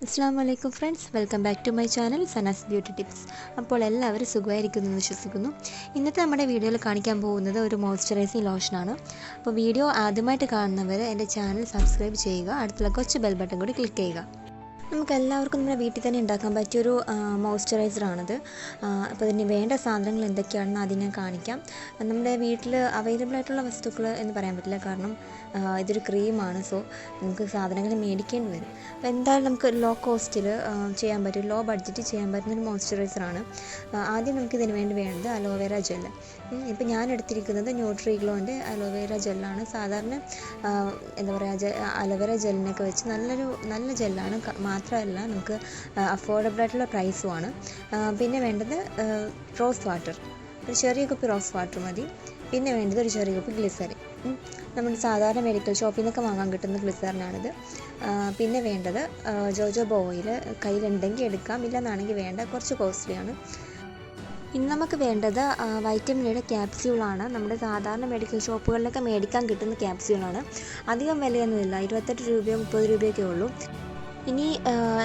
Assalamualaikum friends, welcome back to my channel Sana's Beauty Tips. അപ്പോൾ എല്ലാവരും സുഖമായിരിക്കുമെന്ന് വിശ്വസിക്കുന്നു. ഇന്നത്തെ നമ്മുടെ വീഡിയോയിൽ കാണിക്കാൻ പോകുന്നത് ഒരു മോയ്സ്ചറൈസിങ് ലോഷനാണ്. അപ്പോൾ വീഡിയോ ആദ്യമായിട്ട് കാണുന്നവർ എൻ്റെ ചാനൽ സബ്സ്ക്രൈബ് ചെയ്യുക, അടുത്തുള്ള കൊച്ചു ബെൽ ബട്ടൺ കൂടി ക്ലിക്ക് ചെയ്യുക. നമുക്ക് എല്ലാവർക്കും നമ്മുടെ വീട്ടിൽ തന്നെ ഉണ്ടാക്കാൻ പറ്റിയൊരു മോയ്സ്ചറൈസറാണിത്. അപ്പോൾ ഇതിന് വേണ്ട സാധനങ്ങൾ എന്തൊക്കെയാണെന്ന് ആദ്യം ഞാൻ കാണിക്കാം. നമ്മുടെ വീട്ടിൽ അവൈലബിൾ ആയിട്ടുള്ള വസ്തുക്കൾ എന്ന് പറയാൻ പറ്റില്ല, കാരണം ഇതൊരു ക്രീമാണ്. സോ നമുക്ക് സാധനങ്ങൾ മേടിക്കേണ്ടി വരും. അപ്പോൾ എന്തായാലും നമുക്ക് ലോ കോസ്റ്റിൽ ചെയ്യാൻ പറ്റും, ലോ ബഡ്ജറ്റ് ചെയ്യാൻ പറ്റുന്നൊരു മോയ്സ്ചറൈസറാണ്. ആദ്യം നമുക്കിതിന് വേണ്ടി വേണ്ടത് അലോവേര ജെല്ല്. ഇപ്പോൾ ഞാൻ എടുത്തിരിക്കുന്നത് ന്യൂട്രിഗ്ലോൻ്റെ അലോവേര ജെല്ലാണ്. സാധാരണ എന്താ പറയുക, അലോവേര ജെല്ലിനൊക്കെ വെച്ച് നല്ല ജെല്ലാണ്. മാത്രമല്ല നമുക്ക് അഫോർഡബിൾ ആയിട്ടുള്ള പ്രൈസുമാണ്. പിന്നെ വേണ്ടത് റോസ് വാട്ടർ, ഒരു ചെറിയ കുപ്പി റോസ് വാട്ടർ മതി. പിന്നെ വേണ്ടത് ഒരു ചെറിയ കുപ്പി ഗ്ലിസറിൻ. നമ്മൾ സാധാരണ മെഡിക്കൽ ഷോപ്പിൽ നിന്നൊക്കെ വാങ്ങാൻ കിട്ടുന്ന ഗ്ലിസറിനാണിത്. പിന്നെ വേണ്ടത് ജോജോബ ഓയിൽ കയ്യിലുണ്ടെങ്കിൽ എടുക്കാം, ഇല്ലെന്നാണെങ്കിൽ വേണ്ട, കുറച്ച് കോസ്റ്റ്ലിയാണ്. ഇനി നമുക്ക് വേണ്ടത് വൈറ്റമിൻ എയുടെ ക്യാപ്സ്യൂളാണ്. നമ്മുടെ സാധാരണ മെഡിക്കൽ ഷോപ്പുകളിലൊക്കെ മേടിക്കാൻ കിട്ടുന്ന ക്യാപ്സ്യൂളാണ്. അധികം വിലയൊന്നുമില്ല, 28 രൂപയോ 30 രൂപയൊക്കെ ഉള്ളൂ. ഇനി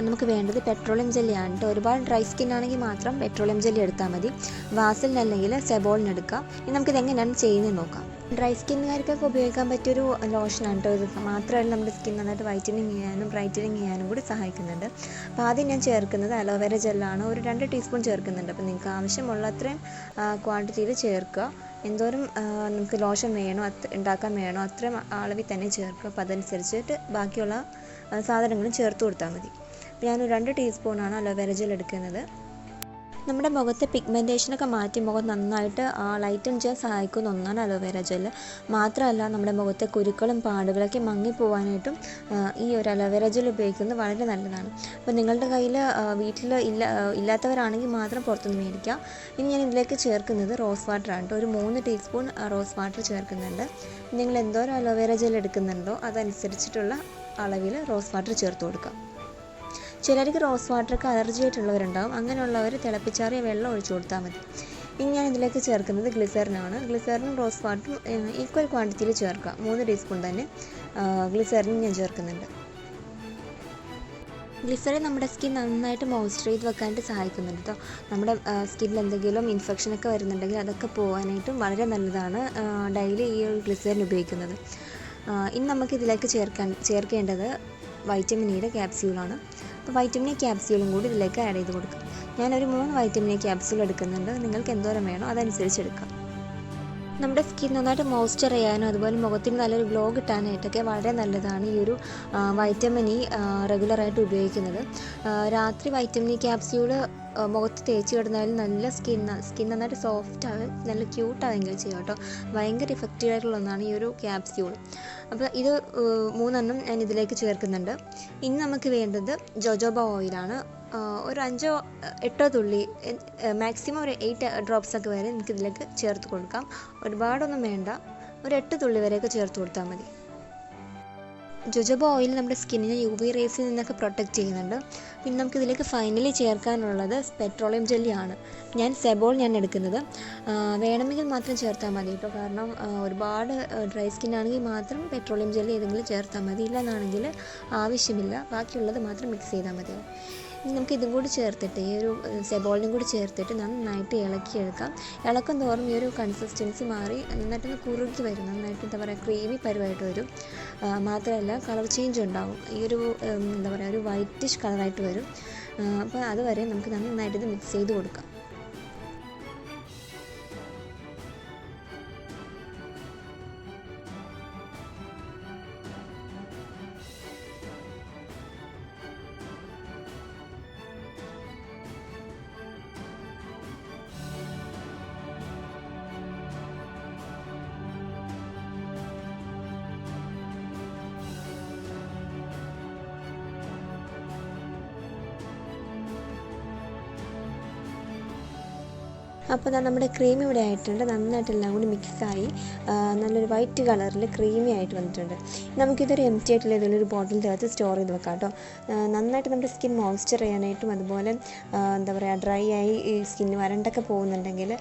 നമുക്ക് വേണ്ടത് പെട്രോളിയം ജെല്ലിയാണ് കേട്ടോ. ഒരുപാട് ഡ്രൈ സ്കിൻ ആണെങ്കിൽ മാത്രം പെട്രോളിയം ജെല്ലി എടുത്താൽ മതി, വാസലിനല്ലെങ്കിൽ സെബോളിന് എടുക്കാം. ഇനി നമുക്കിത് എങ്ങനെയാണ് ചെയ്യുന്നത് നോക്കാം. ഡ്രൈ സ്കിന്നുകാർക്കൊക്കെ ഉപയോഗിക്കാൻ പറ്റിയൊരു ലോഷനാണ് കേട്ടോ ഇത്. മാത്രമല്ല നമ്മുടെ സ്കിൻ നന്നായിട്ട് വൈറ്റനിങ് ചെയ്യാനും ബ്രൈറ്റനിങ് ചെയ്യാനും കൂടി സഹായിക്കുന്നുണ്ട്. അപ്പോൾ ആദ്യം ഞാൻ ചേർക്കുന്നത് അലോവേര ജെല്ലാണ്, ഒരു 2 ടീസ്പൂൺ ചേർക്കുന്നുണ്ട്. അപ്പോൾ നിങ്ങൾക്ക് ആവശ്യമുള്ള അത്രയും ക്വാണ്ടിറ്റിയിൽ ചേർക്കുക. എന്തോരം നമുക്ക് ലോഷൻ വേണോ ഉണ്ടാക്കാൻ വേണോ അത്രയും അളവിൽ തന്നെ ചേർക്കുക. അപ്പോൾ അതനുസരിച്ചിട്ട് ബാക്കിയുള്ള സാധനങ്ങളും ചേർത്ത് കൊടുത്താൽ മതി. അപ്പോൾ ഞാനൊരു 2 ടീസ്പൂണാണ് അലോവേര ജെൽ എടുക്കുന്നത്. നമ്മുടെ മുഖത്തെ പിഗ്മെൻറ്റേഷനൊക്കെ മാറ്റി മുഖം നന്നായിട്ട് ലൈറ്റൻ ചെയ്യാൻ സഹായിക്കുന്ന ഒന്നാണ് അലോവേര ജെല്ല്. മാത്രമല്ല നമ്മുടെ മുഖത്തെ കുരുക്കളും പാടുകളൊക്കെ മങ്ങിപ്പോവാനായിട്ടും ഈ ഒരു അലോവേര ജെൽ ഉപയോഗിക്കുന്നത് വളരെ നല്ലതാണ്. അപ്പോൾ നിങ്ങളുടെ കയ്യിൽ വീട്ടിൽ ഇല്ലാത്തവരാണെങ്കിൽ മാത്രം പുറത്തുനിന്ന് മേടിക്കാം. ഇനി ഞാൻ ഇതിലേക്ക് ചേർക്കുന്നത് റോസ് വാട്ടറാണ് കേട്ടോ. ഒരു 3 ടീസ്പൂൺ റോസ് വാട്ടർ ചേർക്കുന്നുണ്ട്. നിങ്ങൾ എന്തോരം അലോവേര ജെൽ എടുക്കുന്നുണ്ടോ അതനുസരിച്ചിട്ടുള്ള അളവിൽ റോസ് വാട്ടർ ചേർത്ത് കൊടുക്കാം. ചിലർക്ക് റോസ് വാട്ടർക്ക് അലർജി ആയിട്ടുള്ളവരുണ്ടാകും, അങ്ങനെയുള്ളവർ തിളപ്പിച്ചാറിയ വെള്ളം ഒഴിച്ചു കൊടുത്താൽ മതി. ഇനി ഞാൻ ഇതിലേക്ക് ചേർക്കുന്നത് ഗ്ലിസറിനാണ്. ഗ്ലിസറിനും റോസ് വാട്ടറും ഈക്വൽ ക്വാണ്ടിറ്റിയിൽ ചേർക്കുക. 3 ടീസ്പൂൺ തന്നെ ഗ്ലിസറിനും ഞാൻ ചേർക്കുന്നുണ്ട്. ഗ്ലിസറിൻ നമ്മുടെ സ്കിൻ നന്നായിട്ട് മോയ്സ്ചറൈസ് വെക്കാനായിട്ട് സഹായിക്കുന്നുണ്ട് കേട്ടോ. നമ്മുടെ സ്കിന്നിൽ എന്തെങ്കിലും ഇൻഫെക്ഷനൊക്കെ വരുന്നുണ്ടെങ്കിൽ അതൊക്കെ പോകാനായിട്ടും വളരെ നല്ലതാണ് ഡെയിലി ഈ ഒരു ഗ്ലിസറിൻ ഉപയോഗിക്കുന്നത്. ഇനി നമുക്കിതിലേക്ക് ചേർക്കേണ്ടത് വൈറ്റമിൻ ഇയുടെ ക്യാപ്സ്യൂളാണ്. അപ്പോൾ വൈറ്റമിൻ ഇ ക്യാപ്സ്യൂളും കൂടി ഇതിലേക്ക് ആഡ് ചെയ്ത് കൊടുക്കാം. ഞാനൊരു 3 വൈറ്റമിൻ ഇ ക്യാപ്സ്യൂൾ എടുക്കുന്നുണ്ട്. നിങ്ങൾക്ക് എന്തോരം വേണോ അതനുസരിച്ച് എടുക്കാം. നമ്മുടെ സ്കിൻ നന്നായിട്ട് മോയ്സ്ചർ ചെയ്യാനും അതുപോലെ മുഖത്തിന് നല്ലൊരു ഗ്ലോ കിട്ടാനായിട്ടൊക്കെ വളരെ നല്ലതാണ് ഈ ഒരു വൈറ്റമിൻ ഇ റെഗുലറായിട്ട് ഉപയോഗിക്കുന്നത്. രാത്രി വൈറ്റമിൻ ഇ ക്യാപ്സ്യൂള് മുഖത്ത് തേച്ച് കിടന്നാലും നല്ല സ്കിൻ നന്നായിട്ട് സോഫ്റ്റ് ആവും, നല്ല ക്യൂട്ടാവുകയും ചെയ്യും കേട്ടോ. ഭയങ്കര ഇഫക്റ്റീവ് ആയിട്ടുള്ള ഒന്നാണ് ഈ ഒരു ക്യാപ്സ്യൂൾ. അപ്പോൾ ഇത് 3 ഞാൻ ഇതിലേക്ക് ചേർക്കുന്നുണ്ട്. ഇനി നമുക്ക് വേണ്ടത് ജോജോബ ഓയിലാണ്. ഒരു 5-8 തുള്ളി, മാക്സിമം ഒരു 8 ഡ്രോപ്സൊക്കെ വരെ നമുക്കിതിലേക്ക് ചേർത്ത് കൊടുക്കാം. ഒരുപാടൊന്നും വേണ്ട, ഒരു 8 തുള്ളി വരെയൊക്കെ ചേർത്ത് കൊടുത്താൽ മതി. ജോജോബ ഓയിൽ നമ്മുടെ സ്കിന്നിനെ UV റേസിൽ നിന്നൊക്കെ പ്രൊട്ടക്റ്റ് ചെയ്യുന്നുണ്ട്. പിന്നെ നമുക്കിതിലേക്ക് ഫൈനലി ചേർക്കാനുള്ളത് പെട്രോളിയം ജെല്ലിയാണ്. ഞാൻ സെബോൾ എടുക്കുന്നത്. വേണമെങ്കിൽ മാത്രം ചേർത്താൽ മതി കേട്ടോ, കാരണം ഒരുപാട് ഡ്രൈ സ്കിൻ ആണെങ്കിൽ മാത്രം പെട്രോളിയം ജെല്ലി ഏതെങ്കിലും ചേർത്താൽ മതി, ഇല്ലെന്നാണെങ്കിൽ ആവശ്യമില്ല. ബാക്കിയുള്ളത് മാത്രം മിക്സ് ചെയ്താൽ മതിയാവും. ഇനി നമുക്ക് ഇതും കൂടി ചേർത്തിട്ട് ഈ ഒരു സെബോളിനും കൂടി ചേർത്തിട്ട് നന്നായിട്ട് ഇളക്കിയെടുക്കാം. ഇളക്കം തോറും ഈ ഒരു കൺസിസ്റ്റൻസി മാറി നന്നായിട്ടൊന്ന് കുറുകി വരും, നന്നായിട്ട് എന്താ പറയുക ക്രീമി പരുവായിട്ട് വരും. മാത്രമല്ല കളർ ചേഞ്ച് ഉണ്ടാവും, ഈ ഒരു എന്താ പറയുക ഒരു വൈറ്റിഷ് കളറായിട്ട് വരും. അപ്പോൾ അതുവരെ നമുക്ക് നന്നായിട്ട് ഇത് മിക്സ് ചെയ്ത് കൊടുക്കാം. അപ്പോൾ നമ്മുടെ ക്രീം ഇവിടെ ആയിട്ടുണ്ട്. നന്നായിട്ട് എല്ലാം കൂടി മിക്സായി നല്ലൊരു വൈറ്റ് കളറിൽ ക്രീമി ആയിട്ട് വന്നിട്ടുണ്ട്. നമുക്കിതൊരു എംറ്റി ആയിട്ടുള്ള ഏതെങ്കിലും ഒരു ബോട്ടിലിനകത്ത് സ്റ്റോർ ചെയ്ത് വെക്കാം കേട്ടോ. നന്നായിട്ട് നമ്മുടെ സ്കിൻ മോയ്സ്ചർ ചെയ്യാനായിട്ടും അതുപോലെ എന്താ പറയുക ഡ്രൈ ആയി ഈ സ്കിന്ന് വരണ്ടൊക്കെ പോകുന്നുണ്ടെങ്കിൽ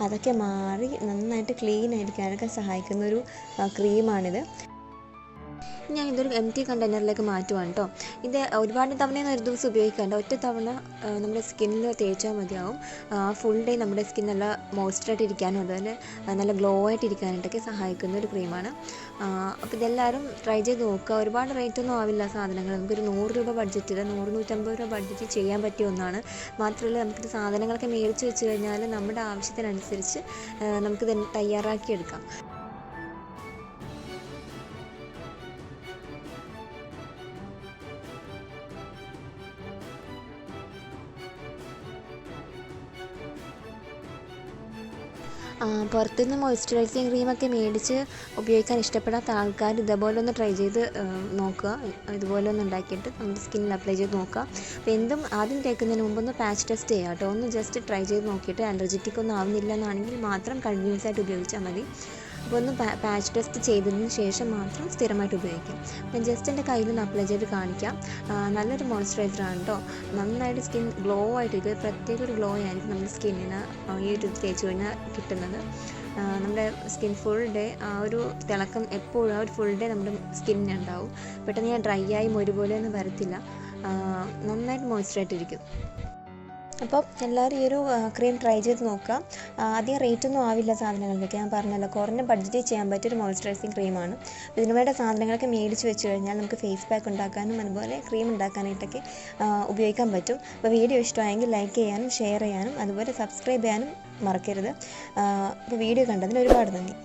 അതൊക്കെ മാറി നന്നായിട്ട് ക്ലീൻ ആയിരിക്കാനൊക്കെ സഹായിക്കുന്ന ഒരു ക്രീമാണിത്. ഞാൻ ഇതൊരു എംപ്റ്റി കണ്ടെയ്നറിലേക്ക് മാറ്റുവാണ് കേട്ടോ. ഇത് ഒരുപാട് തവണയൊന്നും ഒരു ദിവസം ഉപയോഗിക്കേണ്ട, ഒറ്റ തവണ നമ്മുടെ സ്കിന്നിൽ തേച്ചാൽ മതിയാവും. ഫുൾ ഡേ നമ്മുടെ സ്കിൻ നല്ല മോയ്സ്ചറായിട്ട് ഇരിക്കാനും അതുപോലെ നല്ല ഗ്ലോ ആയിട്ട് ഇരിക്കാനായിട്ടൊക്കെ സഹായിക്കുന്ന ഒരു ക്രീമാണ്. അപ്പോൾ ഇതെല്ലാവരും ട്രൈ ചെയ്ത് നോക്കുക. ഒരുപാട് റേറ്റൊന്നും ആവില്ല സാധനങ്ങൾ. നമുക്കൊരു 100 രൂപ ബഡ്ജറ്റിൽ 100-150 രൂപ ബഡ്ജറ്റിൽ ചെയ്യാൻ പറ്റിയ ഒന്നാണ്. മാത്രമല്ല നമുക്കിത് സാധനങ്ങളൊക്കെ മേടിച്ച് വെച്ച് കഴിഞ്ഞാൽ നമ്മുടെ ആവശ്യത്തിനനുസരിച്ച് നമുക്കിത് തയ്യാറാക്കിയെടുക്കാം. പുറത്തുനിന്ന് മോയ്സ്ചറൈസിങ് ക്രീമൊക്കെ മേടിച്ച് ഉപയോഗിക്കാൻ ഇഷ്ടപ്പെടാത്ത ആൾക്കാർ ഇതേപോലെ ഒന്ന് ട്രൈ ചെയ്ത് നോക്കുക. ഇതുപോലെ ഒന്ന് ഉണ്ടാക്കിയിട്ട് നമ്മുടെ സ്കിന്നിൽ അപ്ലൈ ചെയ്ത് നോക്കുക. അപ്പോൾ എന്തും ആദ്യം തേക്കുന്നതിന് മുമ്പൊന്ന് പാച്ച് ടെസ്റ്റ് ചെയ്യുക കേട്ടോ. ഒന്ന് ജസ്റ്റ് ട്രൈ ചെയ്ത് നോക്കിയിട്ട് അലർജിറ്റിക് ഒന്നും ആവുന്നില്ല എന്നാണെങ്കിൽ മാത്രം കണ്ടിന്യൂസ് ആയിട്ട് ഉപയോഗിച്ചാൽ മതി. അപ്പോൾ ഒന്ന് പാച്ച് ടെസ്റ്റ് ചെയ്തതിന് ശേഷം മാത്രം സ്ഥിരമായിട്ട് ഉപയോഗിക്കാം. ഞാൻ ജസ്റ്റ് എൻ്റെ കയ്യിലൊന്ന് അപ്ലൈ ചെയ്ത് കാണിക്കാം. നല്ലൊരു മോയ്സ്ചറൈസറാണ് കേട്ടോ. നന്നായിട്ട് സ്കിൻ ഗ്ലോ ആയിട്ടിരിക്കും. പ്രത്യേക ഒരു ഗ്ലോ ആയിരിക്കും നമ്മുടെ സ്കിന്നിന് ഈ ഒരു തേച്ച് കഴിഞ്ഞാൽ കിട്ടുന്നത്. നമ്മുടെ സ്കിൻ ഫുൾ ഡേ ആ ഒരു തിളക്കം എപ്പോഴും ആ ഒരു ഫുൾ ഡേ നമ്മുടെ സ്കിന്നിന് ഉണ്ടാവും. പെട്ടെന്ന് ഞാൻ ഡ്രൈ ആയി ഒരുപോലെ ഒന്നും വരത്തില്ല. നന്നായിട്ട് മോയ്സ്ചറായിട്ടിരിക്കും. അപ്പോൾ എല്ലാവരും ഈ ഒരു ക്രീം ട്രൈ ചെയ്ത് നോക്കുക. അധികം റേറ്റൊന്നും ആവില്ല സാധനങ്ങളിലേക്ക്. ഞാൻ പറഞ്ഞല്ലോ, കുറഞ്ഞ ബഡ്ജറ്റിൽ ചെയ്യാൻ പറ്റിയൊരു മോയ്സ്ചറൈസിങ് ക്രീമാണ്. ഇതിന് വേണ്ട സാധനങ്ങളൊക്കെ മേടിച്ച് വെച്ച് കഴിഞ്ഞാൽ നമുക്ക് ഫേസ് പാക്ക് ഉണ്ടാക്കാനും അതുപോലെ ക്രീം ഉണ്ടാക്കാനായിട്ടൊക്കെ ഉപയോഗിക്കാൻ പറ്റും. അപ്പോൾ വീഡിയോ ഇഷ്ടമായെങ്കിൽ ലൈക്ക് ചെയ്യാനും ഷെയർ ചെയ്യാനും അതുപോലെ സബ്സ്ക്രൈബ് ചെയ്യാനും മറക്കരുത്. അപ്പോൾ വീഡിയോ കണ്ടതിന് ഒരുപാട് നന്ദി.